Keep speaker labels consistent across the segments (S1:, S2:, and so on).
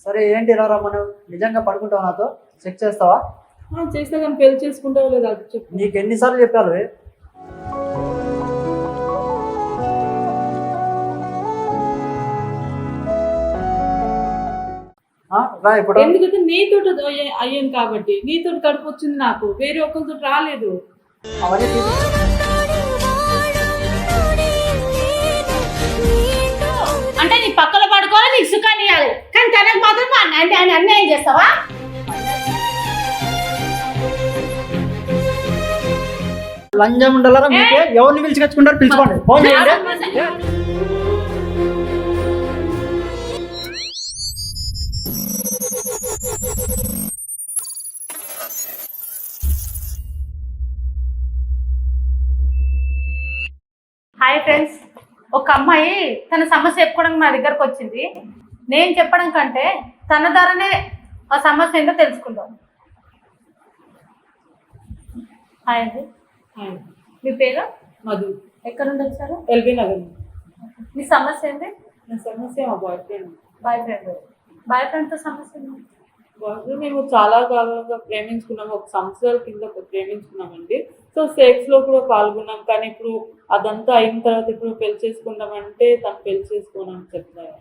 S1: సరే ఏంటి ఇలా రమ్మను? నిజంగా పడుకుంటావా నాతో? చెక్ చేస్తావా?
S2: చేస్తే కానీ పెళ్లి చేసుకుంటావో లేదా అది చెప్పు.
S1: నీకు ఎన్నిసార్లు చెప్పాను? రా ఇప్పుడు.
S2: ఎందుకంటే నీతో అయ్యాను కాబట్టి, నీతో కడుపు వచ్చింది నాకు, వేరే ఒకరితో రాలేదు.
S1: అవన్నీ
S3: అంటే నీ పక్కన పడుకోవాలి, నీకు సుఖాన్ని ఇవ్వాలి, కానీ తనకు మాత్రం అన్యాయం చేస్తావా?
S1: లంజం ఉండాలరా మీకు? ఎవరిని పిలిచికొచ్చుకుంటారు? పిలుచుకోండి, ఫోన్ చేయండి.
S3: హాయ్ ఫ్రెండ్స్, ఒక అమ్మాయి తన సమస్య చెప్పుకోవడానికి మా దగ్గరకు వచ్చింది. నేను చెప్పడం కంటే తన ద్వారానే ఆ సమస్య ఏంటో తెలుసుకుందాం. హాయ్ అండి, మీ పేరు?
S2: మధు.
S3: ఎక్కడ నుండి వచ్చారు?
S2: ఎల్బీ నగర్.
S3: మీ సమస్య ఏంటి?
S2: నా సమస్య మా బాయ్ ఫ్రెండ్.
S3: బాయ్ ఫ్రెండ్తో సమస్య ఏంటి?
S2: మేము చాలా కాలంగా ప్రేమించుకున్నాము, 1 సంవత్సరాల కింద ప్రేమించుకున్నామండి. సో సెక్స్ లో కూడా పాల్గొన్నాం, కానీ ఇప్పుడు అదంతా అయిన తర్వాత ఇప్పుడు పెళ్లి చేసుకుందామంటే తను పెళ్లి చేసుకోనని చెప్తారు.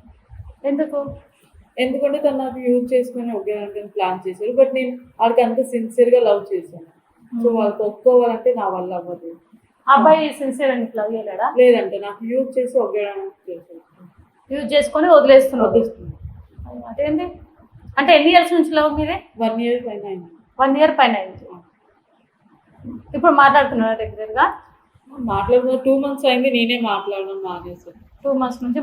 S2: ఎందుకంటే తను నాకు యూజ్ చేసుకుని ఒకే ప్లాన్ చేశారు. బట్ నేను వాళ్ళకి అంత సిన్సియర్గా లవ్ చేశాను. సో వాళ్ళకి ఒప్పుకోవాలంటే నా వల్ల అవ్వదు.
S3: అబ్బాయి సిన్సియర్ అని లవ్ చేయలేడా?
S2: లేదంటే నాకు యూజ్ చేసి ఒకే చేశారు.
S3: యూజ్ చేసుకొని వదిలేస్తున్నాడు. అదేంటి అంటే ఎన్ని ఇయర్స్ నుంచి లవ్ మీదే?
S2: 1 year పైన అయింది.
S3: 1 year పైన అయింది. ఇప్పుడు మాట్లాడుతున్నారా రెగ్యులర్ గా?
S2: మాట్లాడుతున్నా 2 months అయింది. నేనే మాట్లాడడం మానేసాను.
S3: 2 months నుంచి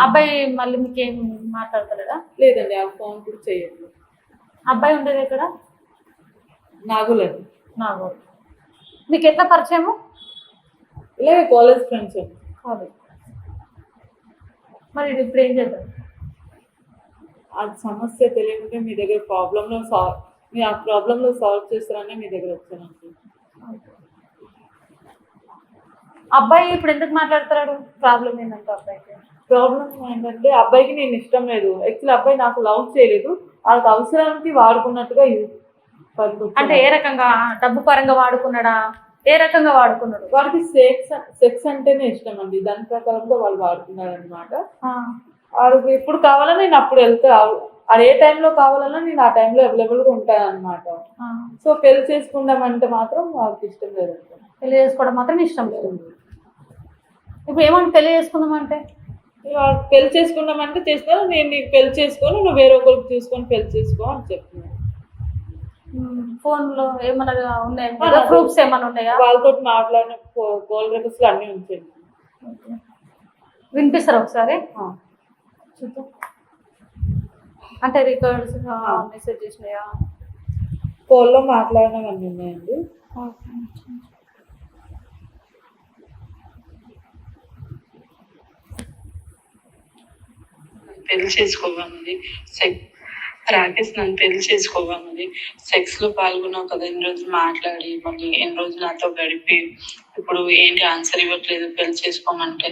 S3: అబ్బాయి మళ్ళీ మీకేం మాట్లాడతలేదా?
S2: లేదండి, ఆ ఫోన్ కూడా చేయట్లేదు.
S3: అబ్బాయి ఉండేది ఎక్కడ?
S2: నాగులేదు.
S3: నాగోల్. మీకు ఎట్లా పరిచయము?
S2: ఇలాగే కాలేజ్ ఫ్రెండ్స్.
S3: మరి ఇప్పుడు ఏం చేద్దాం?
S2: ఆ సమస్య తెలియకుంటే మీ దగ్గర మీరు ఆ ప్రాబ్లంలో సాల్వ్ చేస్తారనే మీ దగ్గర వచ్చాను.
S3: అబ్బాయి ఇప్పుడు ఎందుకు మాట్లాడుతున్నాడు? ప్రాబ్లం ఏంటంటే
S2: ప్రాబ్లం ఏంటంటే అబ్బాయికి నేను ఇష్టం లేదు. యాక్చువల్లీ అబ్బాయి నాకు లవ్ చేయలేదు, వాళ్ళకి అవసరానికి వాడుకున్నట్టుగా.
S3: అంటే ఏ రకంగా? డబ్బు పరంగా వాడుకున్నాడా? ఏ రకంగా వాడుకున్నాడు?
S2: వాడికి సెక్స్ అంటేనే ఇష్టం అండి. దాని ప్రకారంగా వాళ్ళు వాడుకున్నారు అనమాట. వాడికి ఎప్పుడు కావాలన్నా నేను అప్పుడు వెళ్తే, అది ఏ టైంలో కావాలన్నా నేను ఆ టైంలో అవైలబుల్గా ఉంటాను అనమాట. సో పెళ్లి చేసుకుందామంటే మాత్రం వాళ్ళకి ఇష్టం లేదు.
S3: పెళ్లి చేసుకోవడం మాత్రం ఇష్టం లేదు. ఇప్పుడు ఏమంటే పెళ్లి చేసుకుందామంటే?
S2: పెళ్లి చేసుకుందామంటే చేస్తాను. నేను నీకు పెళ్లి చేసుకొని నువ్వు వేరే ఒకరికి చూసుకొని పెళ్లి చేసుకో అని చెప్తున్నాను.
S3: ఫోన్లో ఏమన్నా ఉన్నాయా? ప్రూఫ్స్ ఏమన్నా ఉన్నాయా?
S2: వాళ్ళతో మాట్లాడిన కాల్ రికార్డ్స్ అన్నీ ఉంచండి.
S3: వినిపిస్తారా ఒకసారి? చూద్దాం. అంటే రికార్డ్స్ మెసేజ్ చేసినాయా?
S2: కాల్లో మాట్లాడినవన్నీ ఉన్నాయండి.
S4: పెళ్లి చేసుకోవాలన్నది రాకేష్ నన్ను పెళ్లి చేసుకోవాలన్నది. సెక్స్ లో పాల్గొన్నావు కదా, ఎన్ని రోజులు మాట్లాడి మళ్ళీ ఎన్ని రోజులు నాతో గడిపి ఇప్పుడు ఏంటి ఆన్సర్ ఇవ్వట్లేదు పెళ్లి చేసుకోమంటే?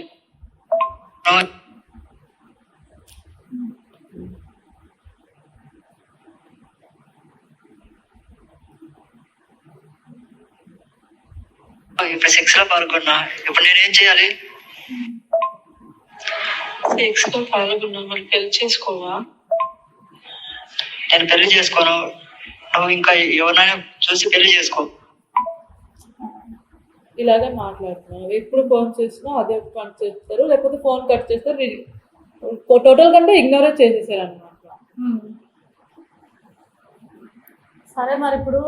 S5: ఇప్పుడు సెక్స్ లో పాల్గొన్నా, ఇప్పుడు నేనేం చేయాలి?
S4: సెక్స్ లో పాల్గొన్నా మరి పెళ్లి చేసుకోవా?
S5: నేను పెళ్లి చేసుకోను, నువ్వు ఇంకా ఎవరినైనా చూసి పెళ్లి చేసుకో.
S2: ఇలాగే మాట్లాడుతున్నాను. ఎప్పుడు ఫోన్ చేసినా అదే ఫోన్ చేస్తారు, లేకపోతే ఫోన్ కట్ చేస్తారు. టోటల్ కంటే ఇగ్నోరే చేసేసారు అనమాట.
S3: సరే, మరి ఇప్పుడు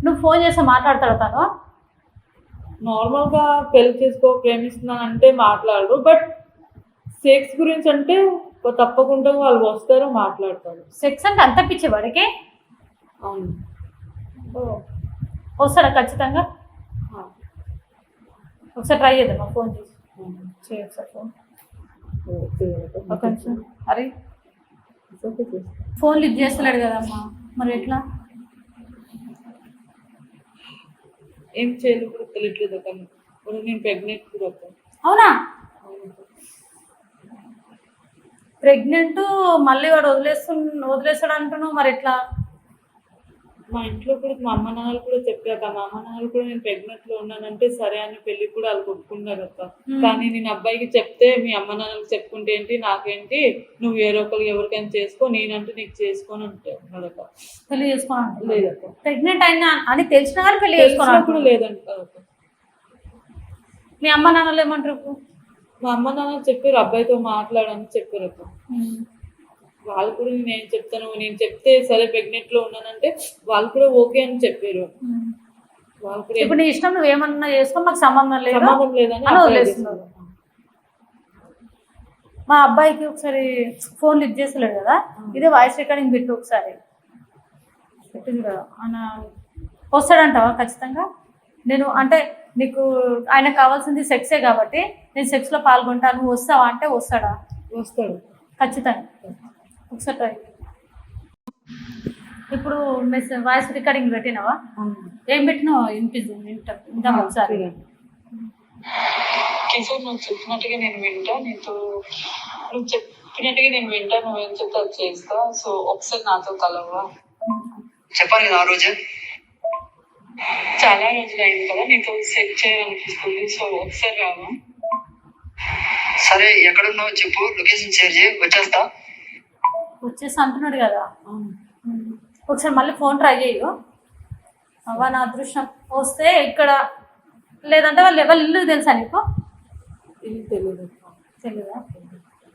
S3: నువ్వు ఫోన్ చేసి మాట్లాడతాడు తను?
S2: నార్మల్గా పెళ్లి చేసుకో ప్రేమిస్తున్నాను అంటే మాట్లాడరు, బట్ సెక్స్ గురించి అంటే తప్పకుండా వాళ్ళు వస్తారు, మాట్లాడతారు.
S3: సెక్స్ అంటే అంత పిచ్చే వాడికి?
S2: అవును.
S3: వస్తాడా ఖచ్చితంగా? ఒకసారి ట్రై చేద్దాం. ఫోన్ చేసి చేయొచ్చు ఫోన్. ఒక నిమిషం. అరే ఫోన్ లిఫ్ట్ చేస్తలేడు కదమ్మా, మరి ఎట్లా?
S2: ఏం చేయలేదు కూడా తెలియట్లేదు. ఇప్పుడు నేను ప్రెగ్నెంట్ కూడా.
S3: అవునా? ప్రెగ్నెంట్ మళ్ళీ వాడు వదిలేస్తాడు అంటున్నావు, మరి ఎట్లా?
S2: మా ఇంట్లో కూడా మా అమ్మ నాన్నలు కూడా చెప్పాక, మా అమ్మ నాన్నలు కూడా నేను ప్రెగ్నెంట్ లో ఉన్నానంటే సరే అని పెళ్లి కూడా వాళ్ళు కొట్టుకున్నారు అక్క. కానీ నేను అబ్బాయికి చెప్తే మీ అమ్మ నాన్నలకు చెప్పుకుంటే ఏంటి, నాకేంటి, నువ్వు వేరే ఒకరికి ఎవరికైనా చేసుకో, నేనంటే నీకు చేసుకోని అంటాడు.
S3: పెళ్లి చేసుకోవాలి
S2: లేదక్క,
S3: ప్రెగ్నెంట్ అయినా అని తెలిసినా కానీ పెళ్లి
S2: తెలిసినా కూడా
S3: చేసుకోవాలి
S2: లేదంట అక్క.
S3: మీ అమ్మ నాన్నలు ఏమంటారు ఇప్పుడు?
S2: మా అమ్మ నాన్న చెప్పారు అబ్బాయితో మాట్లాడని చెప్పారు అక్క. వాళ్ళు కూడా నేను చెప్తాను, నేను చెప్తే సరే ప్రెగ్నెంట్ లో ఉన్నానంటే వాళ్ళు కూడా ఓకే అని చెప్పారు. వాళ్ళు కూడా
S3: ఇప్పుడు నీ ఇష్టం, నువ్వు ఏమన్నా చేసుకో, మాకు సంబంధం లేదు
S2: సంబంధం లేదని
S3: అని
S2: అబ్బాయి
S3: వదిలేస్తున్నారు. మా అబ్బాయికి ఒకసారి ఫోన్ లిఫ్ట్ చేస్తలేడు కదా, ఇదే వాయిస్ రికార్డింగ్ పెట్టు ఒకసారి. పెట్టింది కదా ఆయన వస్తాడంటావా ఖచ్చితంగా? నేను అంటే నీకు ఆయనకు కావాల్సింది సెక్సే కాబట్టి నేను సెక్స్లో పాల్గొంటాను, నువ్వు వస్తావా అంటే వస్తాడా?
S2: వస్తాడు
S3: ఖచ్చితంగా. ఒకసారి ట్రై. ఇప్పుడు వాయిస్ రికార్డింగ్ పెట్టినావా? ఏం పెట్టినావు? వింటాం ఒకసారి.
S4: కిషోర్, నువ్వు చెప్పినట్టుగా నేను వింటా, నువ్వు చెప్పినట్టుగా నేను వింటా, నువ్వేం చెప్తే అది చేస్తా. సో ఒకసారి నాతో కలవా?
S5: చెప్పాను కదా ఆ రోజు.
S4: చాలా రోజులు అయింది కదా, నీతో సెట్ చేయాలనిపిస్తుంది. సో ఒకసారి రావా?
S5: సరే, ఎక్కడున్నావు చెప్పు, లొకేషన్ షేర్ చేయి, వచ్చేస్తా.
S3: వచ్చేసి అంటున్నాడు కదా, ఒకసారి మళ్ళీ ఫోన్ ట్రై చేయు. అవ్వ నా అదృష్టం వస్తే ఇక్కడ, లేదంటే వాళ్ళు ఎవరు ఇల్లు తెలుసా నీకు?
S2: ఇది తెలియదు.
S3: తెలీదా?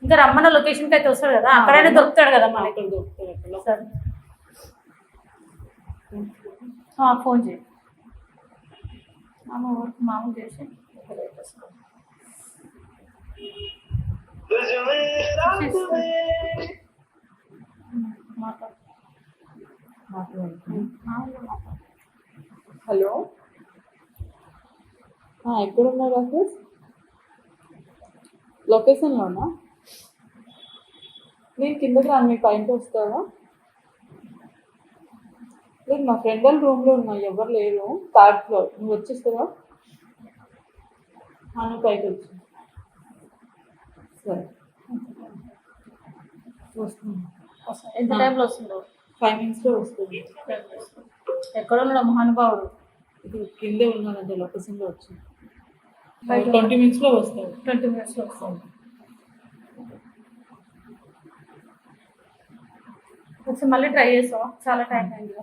S3: ఇంకా రమ్మన్న లొకేషన్కి అయితే వస్తాడు కదా, అక్కడైనా దొరుకుతాడు కదా మన
S2: ఇక్కడ దొరుకుతాడు.
S3: సరే ఫోన్ చేయి. మామూలు చేసి
S2: హలో, ఎక్కడున్నా రాకేష్? లొకేషన్లోనా? నేను కిందకి రాను, మీ పైన వస్తావా? లేదు, మా ఫ్రెండ్ వాళ్ళ రూమ్లో ఉన్నా, ఎవరు లేరు, థర్డ్ ఫ్లోర్. నువ్వు వచ్చేస్తావా? నువ్వు పైకి వచ్చి. సరే వస్తుంది.
S3: ఎంత టైంలో వస్తుందో?
S2: 5 minutesలో వస్తుంది.
S3: ఎక్కడ ఉన్నాడు మహానుభావుడు?
S2: ఇప్పుడు కిందే ఉన్నానంటే లొకేషన్లో వచ్చి 20 minutesలో వస్తాడు.
S3: 20 minutesలో వస్తుంది. ఒకసారి మళ్ళీ ట్రై చేస్తావా? చాలా టైం అయింది.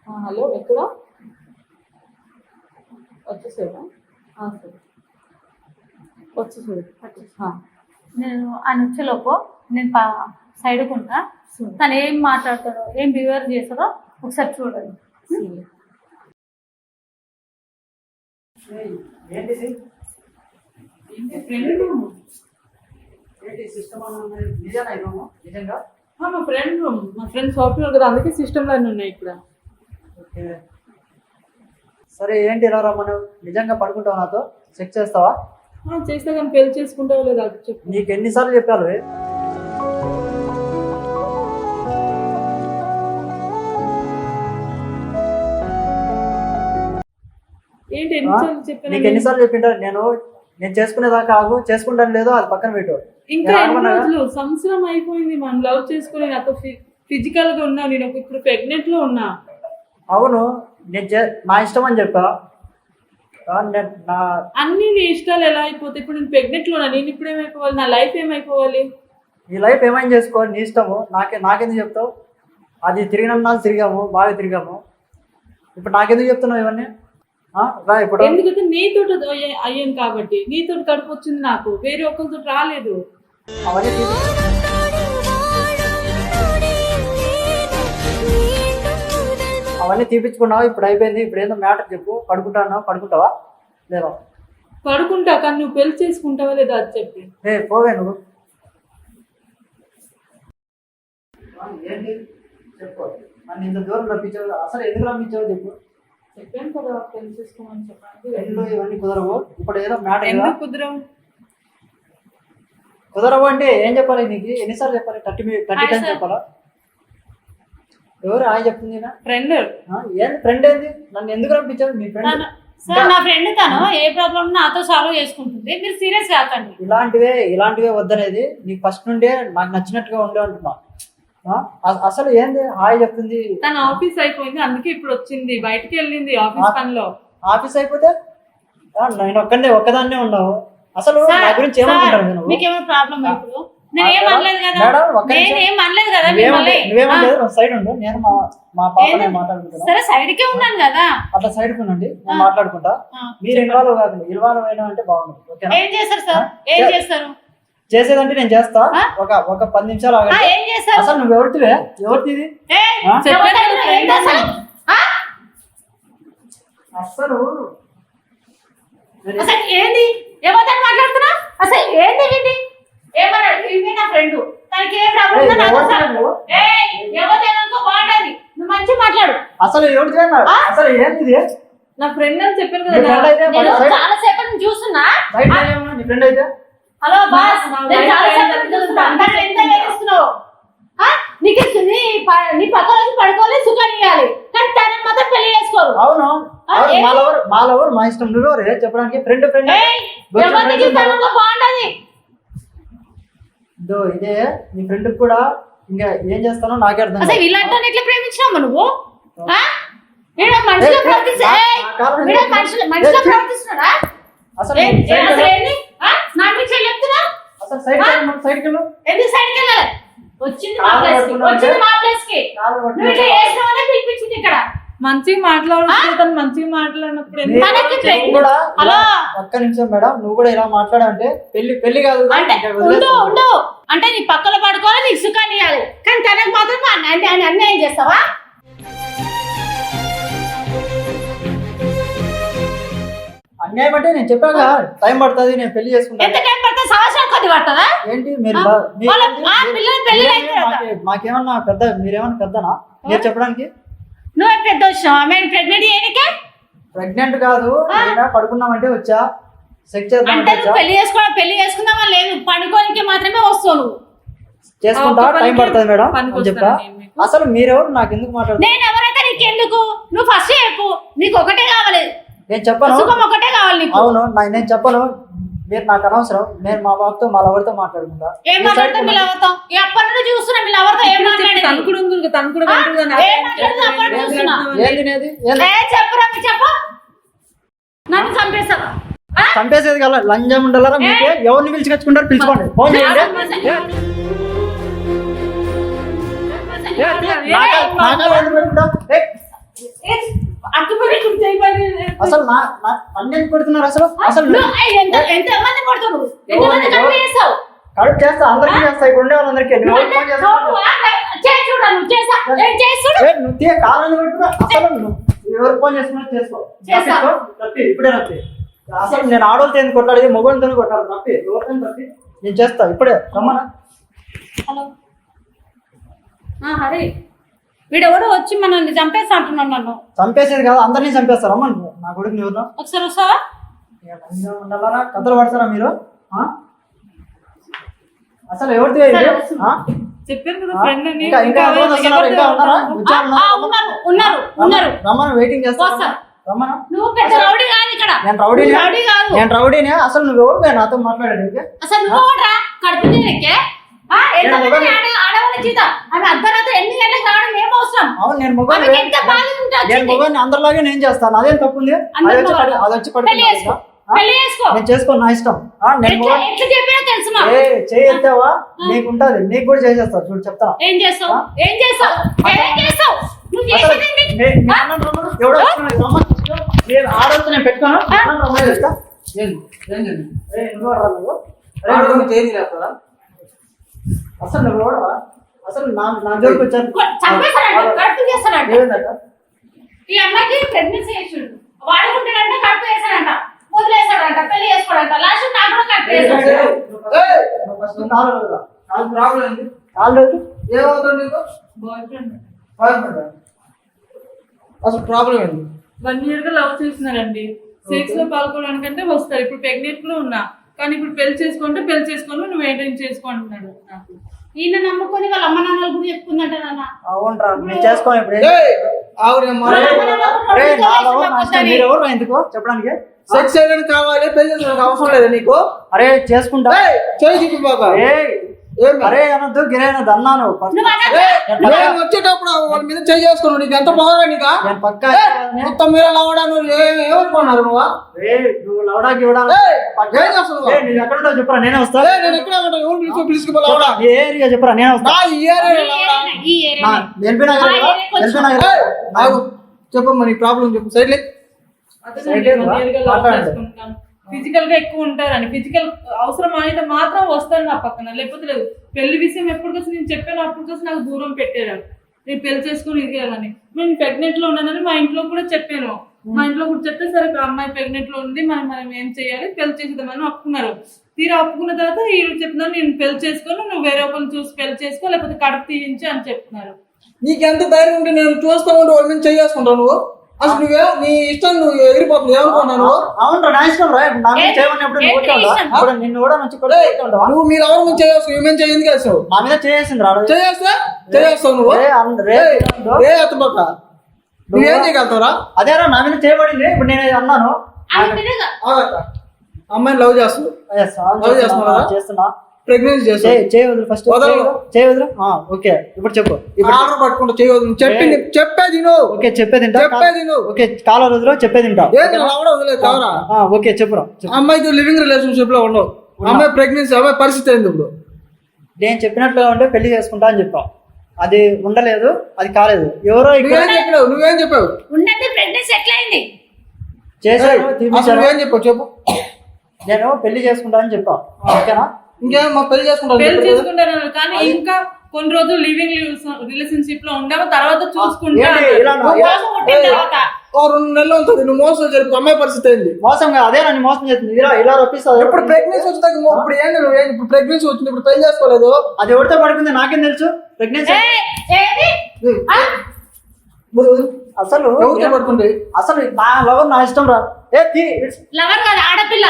S2: హలో, ఎక్కడ? వచ్చేసాడా? సరే వచ్చేసాడు.
S3: నేను ఆయన వచ్చేలోపు నేను సైడ్కు ఉంటా. తను ఏం మాట్లాడతాడో, ఏం బిహేవియర్ చేస్తాడో ఒకసారి చూడండి.
S2: మా ఫ్రెండ్ రూమ్, మా ఫ్రెండ్ సాఫ్ట్వేర్ కదా, అందుకే సిస్టమ్లో అన్నీ ఉన్నాయి ఇక్కడ.
S1: సరే, ఏంటి ఇలా రమ్మను? నిజంగా పడుకుంటావు నాతో? చెక్ చేస్తావా?
S2: చేస్తే కానీ పెళ్లి చేసుకుంటావో లేదా చెప్పు.
S1: నీకు ఎన్నిసార్లు చెప్పాను?
S2: ఏంటి ఎన్నిసార్లు చెప్పాను?
S1: నీకు ఎన్నిసార్లు చెప్పింటా? నేను చేసుకునేదాకా ఆగు, చేసుకుంటాను లేదో అది పక్కన పెట్టు.
S2: ఇంకా ఎన్ని రోజులు? సంవత్సరం అయిపోయింది మనం లవ్ చేసుకుని, నాతో ఫిజికల్ గా ఉన్నా, నేను ఇప్పుడు ప్రెగ్నెంట్ లో ఉన్నా.
S1: అవును, నా ఇష్టం అని చెప్పా.
S2: అన్ని నీ ఇష్టాలు ఎలా అయిపోతాయి? ఇప్పుడు నేను ప్రెగ్నెంట్ లో ఉన్నా, నేను ఇప్పుడు ఏమైపోవాలి? నా లైఫ్ ఏమైపోవాలి?
S1: నీ లైఫ్ ఏమైనా చేసుకో, నీ ఇష్టము. నాకెందుకు చెప్తావు? అది తిరిగినాళ్ళు తిరిగాము, బాగా తిరిగాము. ఇప్పుడు నాకెందుకు చెప్తున్నావు ఇవన్నీ? రా ఇప్పుడు.
S2: ఎందుకంటే నీతో అయ్యాను కాబట్టి, నీతో కడుపు వచ్చింది నాకు, వేరే ఒక్కరితో రాలేదు.
S1: అవన్నీ తీపించుకున్నావు, ఇప్పుడు అయిపోయింది. ఇప్పుడు ఏదో మ్యాటర్ చెప్పు. పడుకుంటావా లేదా?
S2: పడుకుంటా, కానీ నువ్వు పెళ్లి చేసుకుంటావా లేదా అది చెప్పి.
S1: పోవే నువ్వు. ఏంటి చెప్పు. నన్ను ఇంత దూరం రప్పించావు, అసలు ఎందుకు రప్పించావు చెప్పు.
S2: చెప్పాను కదా పెళ్లి చేసుకోమని చెప్పడానికి.
S1: ఇవన్నీ కుదరవు. ఇప్పుడు ఏదో మ్యాటర్
S2: ఎందుకు కుదరవు?
S1: కుదరవు అంటే ఏం చెప్పాలి నీకు? ఎన్నిసార్లు చెప్పాలి? 30 టైమ్స్ చెప్పాలా? ఎవరు ఆయన చెప్తుంది?
S2: ఫ్రెండ్.
S1: ఏంది ఫ్రెండ్? ఏంది? నన్ను ఎందుకు రప్పించావు? మీ ఫ్రెండ్
S3: సార్ నా ఫ్రెండ్ తను ఏ ప్రాబ్లం నాతో సాల్వ్ చేసుకుంటుంది, మీరు సీరియస్ కాకండి.
S1: ఇలాంటివే వద్దనేది నీకు ఫస్ట్ నుండే నాకు నచ్చినట్టుగా ఉండే అంటున్నా. అసలు ఏంది హాయ్ చెప్తుంది.
S2: తన ఆఫీస్ అయిపోయింది, అందుకే ఇప్పుడు వచ్చింది, బయటికి వెళ్ళింది ఆఫీస్ పనిలో.
S1: ఆఫీస్ అయిపోతే నేను ఒక్కదాన్నే ఉన్నావు. అసలు నా
S3: సార్,
S1: గురించి ఏమనుకుంటారు నేను?
S3: మీకేమైనా ప్రాబ్లం ఇప్పుడు? నేను ఏం అనలేదు కదా,
S1: మేడం, ఒక్క నిమిషం.
S3: నేను ఏం అనలేదు కదా మిమ్మల్ని.
S1: నువ్వేమో సైడ్ ఉండు, నేను మా పాపనే మాట్లాడుకుంటా.
S3: సరే సైడ్కే ఉన్నాను కదా.
S1: అట్లా సైడ్ ఉండండి, నేను మాట్లాడుకుంటా. మీరు ఇన్వాల్వ్ కాకుండా ఇన్వాల్వ్ అయినా అంటే బాగుంటుంది. ఓకేనా?
S3: ఏం చేస్తారు సార్? ఏం చేస్తారు?
S1: చేసేదంటే నేను చేస్తా. ఒక 10 నిమిషాలు ఆగండి.
S3: ఏం చేస్తారు?
S1: అసలు నువ్వు ఎవరిది? ఇది అసలు
S3: అసలు ఏంది? ఎవరితో మాట్లాడుతున్నా? అసలు ఏంది ఇది? ఏమన్నాడు? ఇది నా ఫ్రెండ్, తనకి ఏ ప్రాబ్లం ఉందో నాకు అసలు ఎవరితో బాగుంటుంది. నువ్వు మంచిగా మాట్లాడు.
S1: అసలు ఎవరిది? అసలు ఏంది?
S2: నా ఫ్రెండ్ అని చెప్పాను
S1: నీ ఫ్రెండ్
S2: కదా.
S1: అయితే
S3: నేను చాలా సేపటి నుంచి చూస్తున్నా.
S1: నీ ఫ్రెండ్ అయితే
S3: హలో బాస్, నేను చాలా సేపటి నుంచి చూస్తున్నా. అంతా ఎంత వేస్తున్నావు? నీకు నీ పక్కన నుంచి పడుకోవాలి, సుఖాన్ని ఇవ్వాలి, కానీ తనని మాత్రం పెళ్లి చేసుకోరు.
S1: అవును, మాలవరు మా ఇష్టం. నువ్వెవరు చెప్పడానికి? ఫ్రెండ్
S3: ఎవరికి తనలో బాగుంటది.
S1: ఇదే నీ ఫ్రెండ్ కూడా ఇంకా ఏం చేస్తానో నాకే అర్థం కాదు.
S3: అసలు ఇలాంటి ఎట్లా ప్రేమించినావు నువ్వు? మనిషిలో ప్రవర్తిస్తున్నాడా?
S1: అసలు
S3: నా మీద చెప్తున్నా.
S1: అసలు సైడ్కి వెళ్ళు.
S3: ఎందుకు సైడ్కి వెళ్ళాలి? వచ్చింది మా ప్లేస్ కి నువ్వు ఇట్లా చేసినావనే పిలిపించింది ఇక్కడ.
S2: మంచిగా మాట్లాడుకుంటాను, మంచిగా మాట్లాడినప్పుడు
S3: హలో
S1: ఒక్క నిమిషం మేడం, నువ్వు కూడా ఇలా మాట్లాడంటే పెళ్లి కాదు
S3: అంటే ఉండు అంటే నీ పక్కన పడుకోవాలి, నీకు సుఖాన్ని ఇవ్వాలి, కానీ తనకు మాత్రం అన్యాయం చేస్తావా?
S1: అన్యాయం అంటే నేను చెప్పాక టైం పడుతుంది, నేను పెళ్లి చేసుకుంటాను.
S3: ఎంత టైం పడుతుంది? సంవత్సరం కొద్ది పడుతుందా?
S1: ఏంటి మాకేమన్నా మీరేమన్నా పెద్దనా మీరు చెప్పడానికి?
S3: నువ్వే పెద్ద వచ్చినావా? మేము ప్రెగ్నెంట్ చేయడానికే?
S1: ప్రెగ్నెంట్ కాదు, పడుకున్నామంటే వచ్చా, సెక్స్ చేద్దాం
S3: అంటే నువ్వు పెళ్లి చేసుకుందామా లేదు, పడుకోనికి మాత్రమే వస్తావు నువ్వు.
S1: చేసుకుంటా, టైం పడుతుంది మేడం అని చెప్పా. అసలు మీరెవరు నాకు ఎందుకు మాట్లాడుతున్నారు?
S3: నేను ఎవరైతే నీకెందుకు? నువ్వు ఫస్ట్ చెప్పు, నీకు ఒకటే కావాలి.
S1: నేను చెప్పను.
S3: సుఖం ఒకటే కావాలి నీకు.
S1: అవును, నేను చెప్పను. మీరు నాకు అనవసరం. నేను మా బాబుతో మా లవర్తో మాట్లాడుకుంటా.
S3: ఏం మాట్లాడతాం మీ లవర్తో? ఎప్పటి నుండి చూస్తున్నా మీ లవర్తో ఏం మాట్లాడేది?
S2: తను కూడా
S3: చెప్పు, నన్ను చంపేస్తావా?
S1: చంపేసేది కదా లంజం ఉండాలా? మీకు ఎవరిని పిలుచుకొచ్చుకుంటారు? పిలుచుకోండి, ఫోన్ చేయండి. అసలు అన్నేం కొడుతున్నారు? అసలు
S3: ఎంతమంది కొడుతున్నారు?
S1: కడుపు చేస్తా, అందరికీ చేస్తా. ఇక్కడ ఉండే వాళ్ళందరికీ నువ్వు కావాలని పెట్టుకో. అసలు ఎవరు ఫోన్ చేసుకున్నా చేసుకో. ఇప్పుడే రప్పి. అసలు నేను ఆడోళ్ళతో ఎందుకు కొట్టాడు? మొగోళ్ళతో కొట్టాడు. రప్పి ఎవరితో రప్పి నేను చేస్తా ఇప్పుడే. రమ్మన్నా.
S3: హలో హరి, వీడెవడో వచ్చి మనల్ని చంపేస్తా అంటున్నాను. నన్ను
S1: చంపేసేది కాదు, అందరినీ చంపేస్తారు. రమ్మను నా కొడుకు. నువ్వు
S3: ఒకసారి వస్తావా?
S1: ఉండాలా? కథలు పడతారా మీరు? అసలు ఎవరిది?
S2: చెప్పాను కదా ఫ్రెండ్ అని.
S1: రమ్మను, వెయిటింగ్ చేస్తా. రమ్మను.
S3: నువ్వు పెద్ద రౌడీ కాదు ఇక్కడ.
S1: నేను రౌడీనే. అసలు నువ్వు ఎవరు నాతో మాట్లాడేది?
S3: అసలు నువ్వు కడుపు తినకే ఆడవాళ్ళ జీతం ఆమె అర్ధరాత్రి 8 గంటలకు రావడం ఏం అవసరం?
S1: అవును, నేను మొగాన్ని అందరిలాగే నేను చేస్తాను. అదేం తప్పు ఉంది? అది వచ్చి నేను చేసుకో, నా ఇష్టం. చేయెత్తావా నీకు ఉంటది, నీకు కూడా చేసేస్తావు. చూడు చెప్తా.
S3: ఏం చేస్తావు?
S1: ఆడొచ్చు నేను పెట్టుకోను. అసలు నువ్వు ఎవడరా? అసలు నా జోలికి వచ్చాను.
S3: ఈ అమ్మాయికి ప్రెగ్నెన్సీ చేసాడు, వాడుకుంటాడంట, కడుపు వేసాడంట, వదిలేసాడంట, పెళ్లి చేసుకోడంట. లాస్ట్ నాకు కూడా కడుపు వేసాడు.
S1: అసలు ప్రాబ్లం ఏంటి?
S2: 1 year గా లవ్ చేస్తున్నారండి. సెక్స్ లో పాల్గొనడానికంటే వస్తారు. ఇప్పుడు ప్రెగ్నెంట్ లో ఉన్నా, కానీ ఇప్పుడు పెళ్లి చేసుకోండి, నువ్వు మెయింటైన్ చేసుకుంటున్నాడు. నాకు
S3: ఈయన నమ్ముకొని వాళ్ళ అమ్మ నాన్నలు కూడా చెప్పుకుందంట నాన్న.
S1: అవునరా మీరు చేసుకోండి ఇప్పుడు
S2: ఆవిడ
S1: మీరు ఎవరు ఎందుకు చెప్పడానికి
S2: సెక్స్ చేయడానికి కావాలి, పెళ్లి చేసుకోవడానికి అవసరం లేదా నీకు?
S1: అరే చేసుకుంటా
S2: చేయి చూపి బాబా.
S1: అరే అనొద్దు గిరేనద్దు అన్నాను
S2: నేను వచ్చేటప్పుడు వాళ్ళ మీద చేయి చేసుకున్నావు, నీకు ఎంత బాగా నీకా
S1: నేను పక్క
S2: మొత్తం మీరు లవడా నువ్వు ఏమనుకున్నారు నువ్వు?
S1: నువ్వు లవడాకి
S2: ఏం చేస్తున్నావు?
S1: నువ్వు ఎక్కడ ఉంటావు చెప్పరా నేనే వస్తా
S2: నేను ఎక్కడ ఉంటాను? ఎవరు పిలుచుకో లవడా?
S1: ఏ ఏరియా చెప్పరా నేనే వస్తా
S2: ఈ ఏరియా లవడా?
S3: ఈ ఏరియా
S1: ఎల్బీ నగర్
S2: ఆగు చెప్పమ్మా నీ ప్రాబ్లం చెప్పు. సైడ్లే ఫిజికల్ గా ఎక్కువ ఉంటారని, ఫిజికల్ అవసరం అయితే మాత్రం వస్తాను నా పక్కన, లేకపోతే లేదు. పెళ్లి విషయం ఎప్పుడు కోసం నేను చెప్పాను అప్పుడు కోసం నాకు దూరం పెట్టారు. నేను పెళ్లి చేసుకుని ఇది అని నేను ప్రెగ్నెంట్ లో ఉన్నానని మా ఇంట్లో కూడా చెప్పాను. మా ఇంట్లో కూడా చెప్తే సరే అమ్మాయి ప్రెగ్నెంట్ లో ఉంది, మనం ఏం చేయాలి, పెళ్లి చేసేద్దామని ఒప్పుకున్నారు. తీరా ఒప్పుకున్న తర్వాత వీళ్ళు చెప్తున్నారు నేను పెళ్లి చేసుకొని నువ్వు వేరే ఒకరిని చూసి పెళ్లి చేసుకో, లేకపోతే కడుపు తీయించి అని చెప్తున్నారు. నీకెంత ధైర్యం ఉంటే నేను చూస్తా ఉంటే వాళ్ళ మీద చేసుకుంటావు నువ్వు? అసలు నువ్వే నీ ఇష్టం నువ్వు ఎగిరిపోతుంది ఏమనుకున్నాను?
S1: అవును నా ఇష్టం రా చేయమన్నప్పుడు నిన్ను కూడా మంచి
S2: నువ్వు మీరు ఎవరు ముందు చేయవచ్చు, ఏమేం చేయండి చేస్తావు?
S1: నా మీద చేసింది రా
S2: చేస్తావు నువ్వు అతపక్క నువ్వేం చేయగలుగుతావురా?
S1: అదేరా నా మీద చేయబడింది. ఇప్పుడు నేను అన్నాను
S2: అమ్మాయిని లవ్ చేస్తావు, లవ్ చేస్తున్నావు,
S1: చేస్తున్నా
S2: ప్రెగ్నెన్సీ చేస్తావు,
S1: ఫస్ట్ చేయవదురు. ఓకే ఇప్పుడు చెప్పు.
S2: ఇప్పుడు ఆర్డర్ పట్టుకుంటా చేయవద్దు చెప్పేది నువ్వు.
S1: ఓకే చెప్పేది
S2: నువ్వు.
S1: ఓకే కాలర్ వదిలో చెప్పేది
S2: వదిలేదు కావరా?
S1: ఓకే చెప్పురా.
S2: అమ్మాయితో లివింగ్ రిలేషన్షిప్ లో ఉండవు, అమ్మాయి ప్రెగ్నెన్సీ, అమ్మాయి పరిస్థితి ఏంది ఇప్పుడు?
S1: నేను చెప్పినట్లుగా ఉంటే పెళ్లి చేసుకుంటా అని చెప్పావు, అది ఉండలేదు, అది కాలేదు. ఎవరో
S2: నువ్వేం చెప్పావు?
S3: ప్రెగ్నెన్సీ ఎట్లా అయింది
S1: చేశాను
S2: నువ్వేం చెప్పావు చెప్పు.
S1: నేను పెళ్లి చేసుకుంటా అని చెప్పా. ఓకేనా?
S2: ఇంకేం మా పెళ్లి
S6: చేసుకుంటాను కానీ ఇంకా కొన్ని రోజులు లివింగ్ రిలేషన్షిప్ లో ఉండవు, తర్వాత చూసుకుంటా.
S2: 2 నెలలు ఉంటుంది, నువ్వు మోసం జరుపు. అమ్మాయి పరిస్థితి ఏంది?
S1: మోసం అదే నన్ను మోసం చేస్తుంది. ఇలా రప్పిస్తావు.
S2: ఇప్పుడు ప్రెగ్నెన్సీ వచ్చిందాక ఇప్పుడు ఏంది నువ్వు? ఇప్పుడు ప్రెగ్నెన్సీ వచ్చింది, ఇప్పుడు పెళ్లి చేసుకోలేదు.
S1: అది ఎవరితో పడుకుంది నాకేం తెలుసు? ప్రెగ్నెన్సీ అసలు
S2: ఎవరితో పడుకుంది?
S1: అసలు నా లవర్ నా ఇష్టం రా.
S3: లవర్ కాదు, ఆడపిల్ల.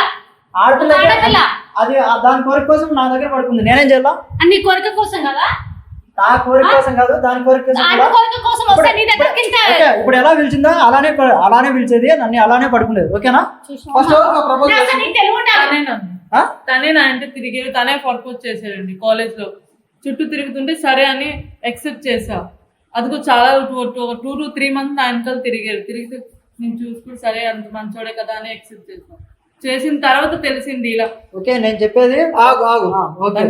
S1: ఆడపిల్ల అది దాని కోరిక కోసం నా దగ్గర పడుకుంది. నేనేం చేయాలా?
S3: నీ కోరిక కోసం కదా?
S1: నా కోరిక కోసం కాదు, దాని కోరిక కోసం. ఇప్పుడు ఎలా పిలిచిందా అలానే పిలిచేది, నన్ను అలానే పడుకునేది. ఓకేనా?
S6: తనే నా అంటే తిరిగేది, తనే ప్రపోజ్ చేశాడండి కాలేజ్ లో. చుట్టూ తిరుగుతుంటే సరే అని యాక్సెప్ట్ చేసా. అది చాలా 2 to 3 months నా వెనకాల తిరిగితే నేను చూసుకుని సరే అంత మంచోడే కదా అని యాక్సెప్ట్ చేసాను. చేసిన తర్వాత తెలిసింది ఇలా.
S1: ఓకే నేను చెప్పేది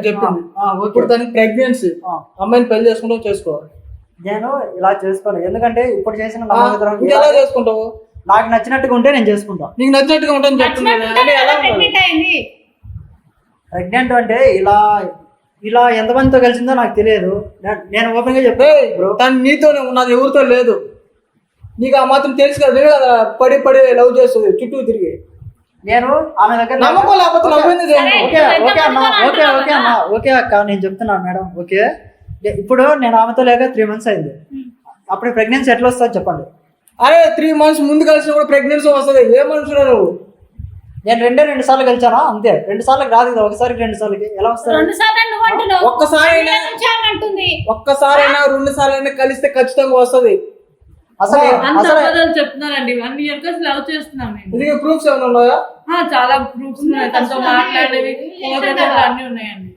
S2: చెప్పింది. ఇప్పుడు దానికి ప్రెగ్నెన్సీ, అమ్మాయిని పెళ్లి చేసుకోవాలి.
S1: నేను ఇలా చేసుకోను, ఎందుకంటే ఇప్పుడు చేసిన
S2: ఎలా చేసుకుంటావు?
S1: నాకు నచ్చినట్టుగా ఉంటే నేను చేసుకుంటా.
S2: నీకు నచ్చినట్టుగా ఉంటాను చెప్తున్నాను.
S1: ప్రెగ్నెంట్ అంటే ఇలా ఎంతమందితో కలిసిందో నాకు తెలియదు. నేను ఓపెన్ గా చెప్పే
S2: తను నీతోనే ఉన్నది, ఎవరితో లేదు. నీకు ఆ మాత్రం తెలుసు కదా, పడి లవ్ చేస్తుంది చుట్టూ తిరిగి.
S1: నేను ఆమె దగ్గర
S2: నమ్మకం లేకపోతే
S1: ఓకే అక్క నేను చెప్తున్నాను మేడం. ఓకే ఇప్పుడు నేను ఆమెతో లేక 3 months అయింది. అప్పుడు ప్రెగ్నెన్సీ ఎట్లా వస్తుంది చెప్పండి?
S2: అరే 3 months ముందు కలిసి కూడా ప్రెగ్నెన్సీ వస్తుంది. ఏ మనుషులు నువ్వు?
S1: నేను 2 సార్లు కలిసానా? అంతే. 2 సార్లు రాదు కదా, ఒకసారి 2 సార్లకి ఎలా వస్తుంది?
S2: ఒక్కసారైనా 2 సార్లు కలిస్తే ఖచ్చితంగా వస్తుంది.
S6: అసలు చెప్తున్నారండి 1 year గా లవ్ చేస్తున్నాం.
S2: ఇది ప్రూఫ్స్ ఏమైనా ఉన్నాయా?
S6: చాలా ప్రూఫ్స్ ఉన్నాయి, తనతో మాట్లాడేవి అన్ని ఉన్నాయండి.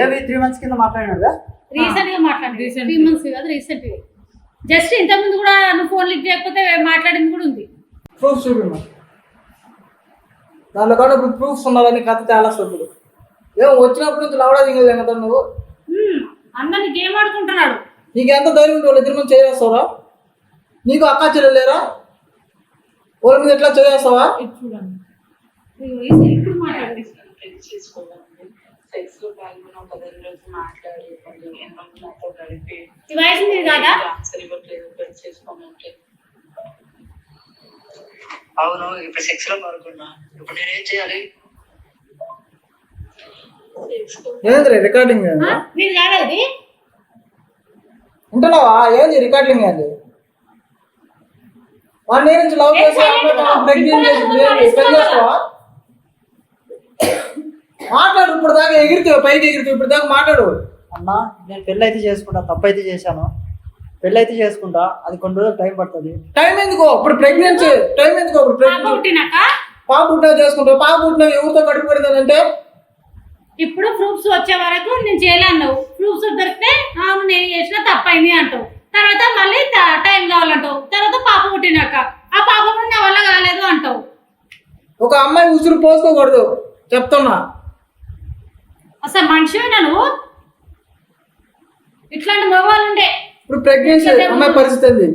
S1: ఏవి 3 months కింద మాట్లాడినాడు?
S3: రీసెంట్ గా మాట్లాడి 3 months కాదు, రీసెంట్ గా జస్ట్ ఇంత ముందు కూడా నువ్వు ఫోన్ లిఫ్ట్ చేయకపోతే మాట్లాడింది కూడా ఉంది.
S2: ప్రూఫ్ చూపిమ్మా. దానిలో కూడా ఇప్పుడు ప్రూఫ్స్ ఉన్నారని కథ చాలా సభ్యులు. ఏమో వచ్చినప్పుడు నుంచి లవడా దిగలేదు కదా నువ్వు.
S3: అందరినీ గేమ్ ఆడుకుంటున్నాడు.
S2: నీకు ఎంత ధైర్యం ఉంటే వాళ్ళు 3 months చేస్తావరా? నీకు అక్క చెల్లెలేరా? వాళ్ళ మీద ఎట్లా చేస్తావా?
S3: ఇప్పుడు మాట్లాడి
S4: సెక్స్ లో పాల్గొన్న 15 రోజులు మాట్లాడి నాతో గడిపి ఆన్సర్ ఇవ్వట్లేదు, పెళ్లి చేసుకోమంటే.
S5: అవును ఇప్పుడు సెక్స్ లో పాల్గొన్నా, ఇప్పుడు నేనేం చేయాలి?
S2: ఏంది రికార్డింగ్ ఉంటున్నావా? ఏంది రికార్డింగ్? ఏంది
S1: 1 year నుంచి లవ్ చేసి ప్రెగ్నెంట్ పెళ్లి చేసుకోవా? మాట్లాడు, ఇప్పుడు దాకా ఎగిరితే పైకి ఎగిరితే ఇప్పుడు దాకా మాట్లాడు. అన్నా నేను పెళ్ళి అయితే చేసుకుంటా, తప్పు అయితే చేశాను, పెళ్ళి అయితే చేసుకుంటా, అది కొన్ని రోజులు టైం పడుతుంది. టైం ఎందుకో ఇప్పుడు ప్రెగ్నెన్సీ టైం ఎందుకో ఇప్పుడు పాప పుట్టినా చేసుకుంటా, పాప పుట్టినా ఎవరితో కడుపు పడిందంటే
S3: ఇప్పుడు ప్రూఫ్స్ వచ్చే వరకు నేను చేయలేన్నావు, ప్రూఫ్స్ దొరికితే అవును నేను చేసిన తప్పైంది అంటావు, తర్వాత మళ్ళీ టైం కావాలంటావు, తర్వాత పాప పుట్టినాక ఆ పాప కూడా నా వల్ల కాలేదు అంటావు.
S1: ఒక అమ్మాయి ఉసురు పోసుకోకూడదు చెప్తున్నా.
S3: అసలు మనిషివేనా నువ్వు? ఇట్లాంటి మగవాళ్ళు ఉండే
S1: ఇప్పుడు ప్రెగ్నెన్సీ అమ్మాయి పరిస్థితి ఏంది?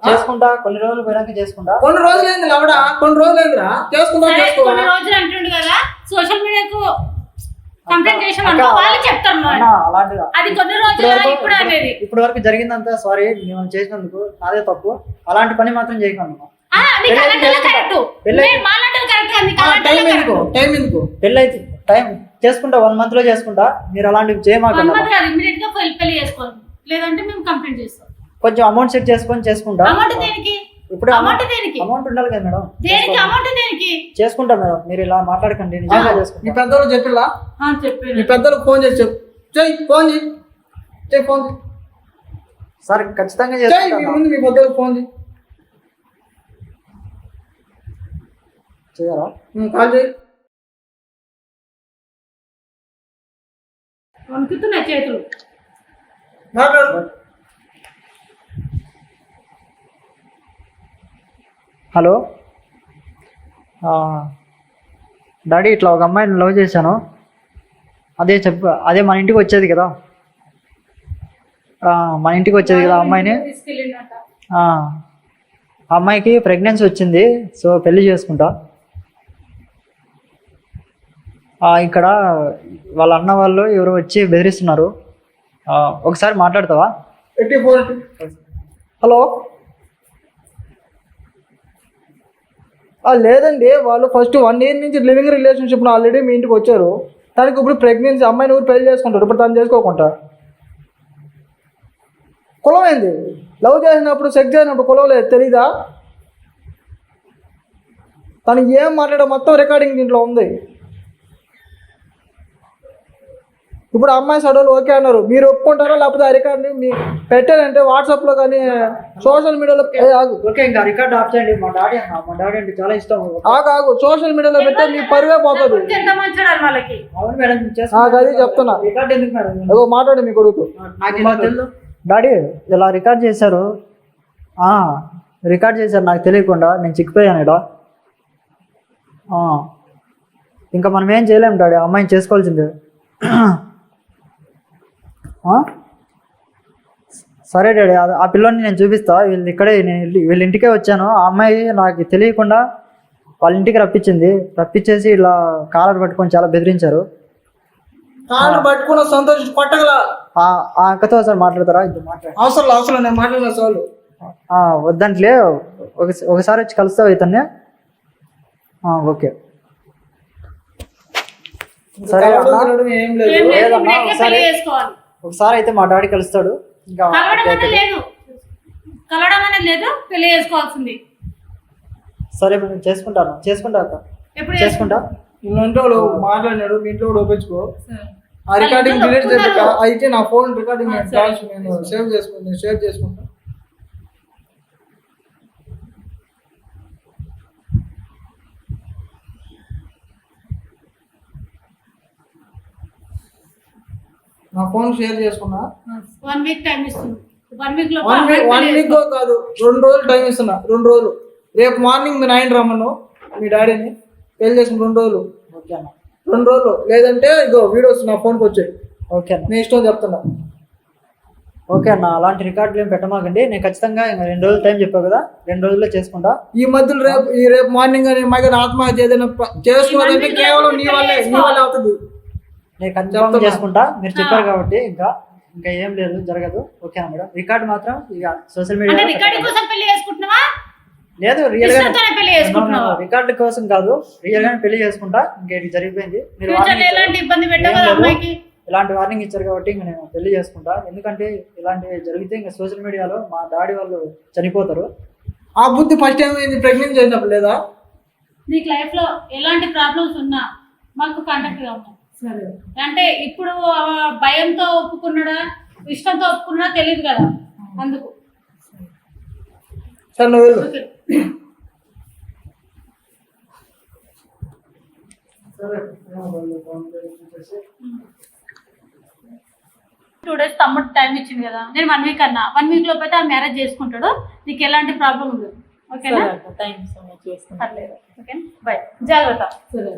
S7: చేసుకుంటా కొన్ని రోజులు పోయినాక చేసుకుంటా.
S1: కొన్ని రోజులైంది లవడా, కొన్ని రోజులైందిరా చేసుకుంటా.
S3: కొన్ని రోజులు అంటుండు కదా సోషల్ మీడియాకు కంప్లైంట్ చేసాం వాళ్ళు చెప్తారు
S7: అలాంటిగా
S3: అది కొన్ని రోజులు ఇప్పుడు అనేది.
S7: ఇప్పటి వరకు జరిగిందంతా సారీ నేను చేసినందుకు, నాదే తప్పు. అలాంటి పని మాత్రం చేయకుండా పెళ్ళి అయితే టైం చేసుకుంటా 1 month లో చేసుకుంటా. మీరు అలాంటివి చేయమాకండి.
S3: లేదంటే మేము కంప్లైంట్ చేస్తాం.
S7: కొంచెం అమౌంట్ సెట్ చేసుకొని చేసుకుంటా. ఇప్పుడు అమౌంట్ ఉండాలి కదా మేడం. చేసుకుంటా మేడం, మీరు ఇలా మాట్లాడకండి. నిజంగా చేసుకుంటా.
S1: మీ పెద్దోళ్ళు చెప్పిలా? మీ పెద్దోళ్ళకి ఫోన్ చేసి చెప్పు. ఫోన్ చేయి, ఫోన్ చేయి
S7: సార్. ఖచ్చితంగా
S1: మీ ముందు మీ పెద్దోళ్ళకి ఫోన్
S7: చేయరా?
S1: కాల్ చేయి.
S3: వణుకుతున్నాయి చేతులు.
S1: మాట్లాడు.
S7: హలో డాడీ, ఇట్లా ఒక అమ్మాయిని లవ్ చేశాను. అదే మన ఇంటికి వచ్చేది కదా, మన ఇంటికి వచ్చేది కదా అమ్మాయిని. ఆ అమ్మాయికి ప్రెగ్నెన్సీ వచ్చింది, సో పెళ్లి చేసుకుంటా. ఇక్కడ వాళ్ళ అన్న వాళ్ళు ఎవరు వచ్చి బెదిరిస్తున్నారు. ఒకసారి మాట్లాడతావా?
S1: హలో. లేదండి, వాళ్ళు ఫస్ట్ 1 year నుంచి లివింగ్ రిలేషన్షిప్ ఆల్రెడీ మీ ఇంటికి వచ్చారు. తనకి ఇప్పుడు ప్రెగ్నెన్సీ, అమ్మాయిని ఊరు పెళ్లి చేసుకుంటారు. ఇప్పుడు తను చేసుకోకుండా కులం ఏంది? లవ్ చేసినప్పుడు సెక్స్ చేసినప్పుడు కులం లేదు, తెలీదా? తను ఏం మాట్లాడో మొత్తం రికార్డింగ్ దీంట్లో ఉంది. ఇప్పుడు అమ్మాయి సడలు ఓకే అన్నారు, మీరు ఒప్పుకుంటారా? లేకపోతే ఆ రికార్డ్ని మీ పెట్టారంటే వాట్సాప్లో కానీ సోషల్ మీడియాలో
S7: ఓకే, ఇంకా రికార్డ్ ఆఫ్ చేయండి. మా డాడీ అంటే చాలా ఇష్టం.
S1: ఆగు, సోషల్ మీడియాలో పెట్టే మీ పరువే పోతుంది.
S7: అవును మేడం,
S1: అది చెప్తున్నా.
S7: రికార్డ్ ఎందుకు మేడం?
S1: అదో మాట్లాడి మీకు అడుగుతూ.
S7: డాడీ ఇలా రికార్డ్ చేశారు, నాకు తెలియకుండా. నేను చిక్కిపోయాను ఇక్కడ. ఇంకా మనం ఏం చేయలేము డాడీ, అమ్మాయిని చేసుకోవాల్సిందే. సరే డాడీ, ఆ పిల్లోని నేను చూపిస్తా. వీళ్ళ ఇంటికే వచ్చాను. ఆ అమ్మాయి నాకు తెలియకుండా వాళ్ళ ఇంటికి రప్పించేసి ఇలా కాలర్ పట్టుకొని చాలా బెదిరించారు.
S1: పట్టుకున్న సంతోషం పట్టగల
S7: ఆ అక్కతో ఒకసారి మాట్లాడతారా?
S1: అవసరం నేను మాట్లాడిన చాలు.
S7: వద్దంట్లే, ఒకసారి వచ్చి కలుస్తావు ఇతన్ని. ఓకే సరే
S1: ఏం లేదు.
S7: లేదమ్మా, ఒకసారి అయితే మా డాడీ కలుస్తాడు. ఇంకా
S3: కలవడం అనేది లేదు, పెళ్లి చేసుకోవాల్సింది.
S7: సరే నేను చేసుకుంటా అక్క, చేసుకుంటా.
S1: ఇంట్లో మాట్లాడినాడు, మీ ఇంట్లో కూడా ఒప్పించుకో. ఆ రికార్డింగ్ డిలీట్ చేయాలి. అయితే నా ఫోన్ రికార్డింగ్ నేను షేర్ చేసుకుంటా. నా ఫోన్ షేర్ చేసుకున్నా.
S3: 1 week టైం ఇస్తున్నా. 1 week లో
S1: 1 week కాదు, 2 రోజులు టైం ఇస్తున్నా. 2 రోజులు. రేపు మార్నింగ్ మీ 9 రమ్మను మీ డాడీని. పెళ్లి చేసుకుని 2 రోజులు.
S7: ఓకే అన్న,
S1: 2 రోజులు. లేదంటే ఇగో వీడియోస్ నా ఫోన్కి వచ్చాయి.
S7: ఓకే అన్న,
S1: నీ ఇష్టం చెప్తున్నా.
S7: ఓకే అన్న, అలాంటి రికార్డులు ఏం పెట్టమాకండి. నేను ఖచ్చితంగా 2 రోజులు టైం చెప్పావు కదా, 2 రోజుల్లో చేసుకుంటా.
S1: ఈ మధ్యలో రేపు మార్నింగ్ అని మగ ఆత్మహత్య ఏదైనా చేసుకోవాలంటే కేవలం నీ వల్లే అవుతుంది.
S7: నేను కన్ఫర్మ్ చేసుకుంటా. మీరు చెప్పారు కాబట్టి ఇంకా ఏం లేదు, జరగదు. ఓకేనా మేడం? రికార్డ్ మాత్రం ఇక సోషల్ మీడియా లేదు, రియల్ గా రికార్డు కోసం కాదు, రియల్ గానే పెళ్లి చేసుకుంటా. ఇంకేంటి జరిగిపోయింది. మీరు ఇలాంటి వార్నింగ్ ఇచ్చారు కాబట్టి ఇంకా నేను పెళ్లి చేసుకుంటా. ఎందుకంటే ఇలాంటివి జరిగితే ఇంకా సోషల్ మీడియాలో మా డాడీ వాళ్ళు చనిపోతారు.
S1: ఆ బుద్ధి ఫస్ట్ టైం అయింది ప్రెగ్నెన్సీ అయినప్పుడు లేదా?
S3: నీకు లైఫ్ లో ఎలాంటి ప్రాబ్లమ్స్ ఉన్నా మాకు కాంటాక్ట్ గా ఉన్నాం.
S2: సరే
S3: అంటే ఇప్పుడు భయంతో ఒప్పుకున్నాడా ఇష్టంతో ఒప్పుకున్నాడా తెలియదు కదా, అందుకు.
S1: సరే నువ్వు వెళ్ళు.
S3: ఓకే.
S1: సరే
S3: 2 days తమ్ముడు టైం ఇచ్చింది కదా, నేను 1 week అన్నా. 1 week లోపు అయితే ఆ మ్యారేజ్ చేసుకుంటాడు, నీకు ఎలాంటి ప్రాబ్లం ఉండదు. ఓకేనా?
S6: Thank you so much.
S3: పర్లేదు. ఓకే, బాయ్, జాగ్రత్త.
S6: సరే